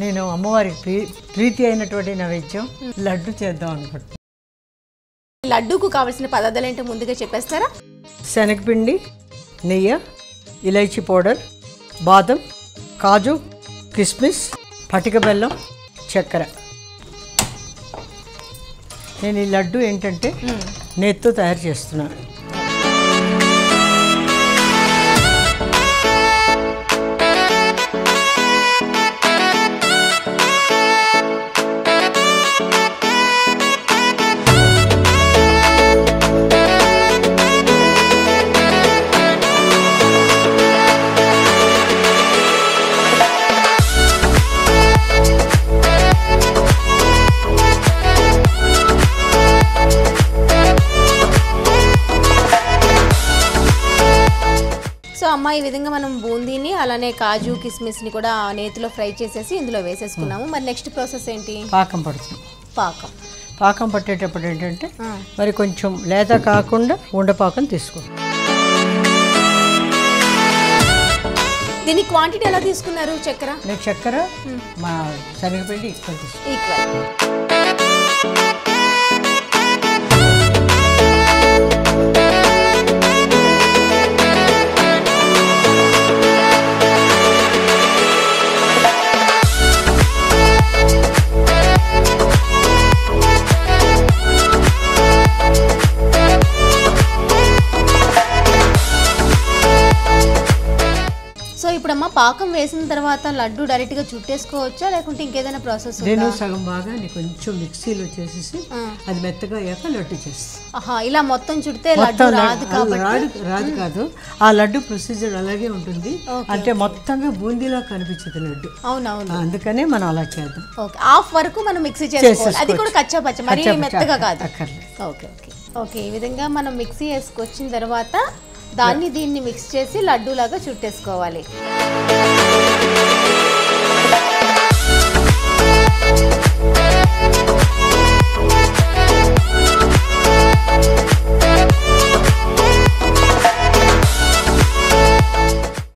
నేను అమ్మవారికి ప్రీతి అయినటువంటి నైవేద్యం లడ్డు చేద్దాం అనుకుంటున్నాను. లడ్డూకు కావాల్సిన పదార్థాలు ఏంటో ముందుగా చెప్పేస్తారా? శనగపిండి, నెయ్యి, ఇలైచి పౌడర్, బాదం, కాజు, కిస్మిస్, పటిక బెల్లం, చక్కెర. నేను ఈ లడ్డు ఏంటంటే నేతితో తయారు చేస్తున్నాను. అమ్మ ఈ విధంగా మనం బూందీని అలానే కాజు కిస్మిస్ని కూడా నేతిలో ఫ్రై చేసేసి ఇందులో వేసేసుకున్నాము. మరి నెక్స్ట్ ప్రాసెస్ ఏంటి? పాకం పడుతుంది. పాకం పట్టేటప్పుడు ఏంటంటే మరి కొంచెం లేత కాకుండా ఉండపాకం తీసుకోండి. దీని క్వాంటిటీ ఎలా తీసుకున్నారు? చక్కెర? నేను చక్కెర మా శనగపిండి ఈక్వల్. ఇప్పుడమ్మా పాకం వేసిన తర్వాత లడ్డు డైరెక్ట్ గా చుట్టేసుకోవచ్చా లేకుంటే ఇంకేదైనా ప్రాసెస్ ఉందా? నేను సగం బాగా కొంచెం మిక్సీలో చేసేసి అది మెత్తగా అయ్యాక లడ్డు చేస్తాను. ఇలా మొత్తం చుడితే లడ్డు రాదు కాబట్టి రాదు కాదు, ఆ లడ్డు ప్రొసీజర్ అలాగే ఉంటుంది. అంటే మొత్తంగా బూందీలా కనిపించదు లడ్డు. అవునవును, అందుకనే మనం అలా చేద్దాం. ఓకే, హాఫ్ వరకు మనం మిక్సీ చేసుకోవాలి. అది కూడా కచ్చా పచ్చ, మరి మెత్తగా కాదు. Okay okay okay. ఈ విధంగా మనం మిక్సీ వేసుకొచ్చిన తర్వాత దీన్ని మిక్స్ చేసి లడ్డూలాగా చుట్టేసుకోవాలి.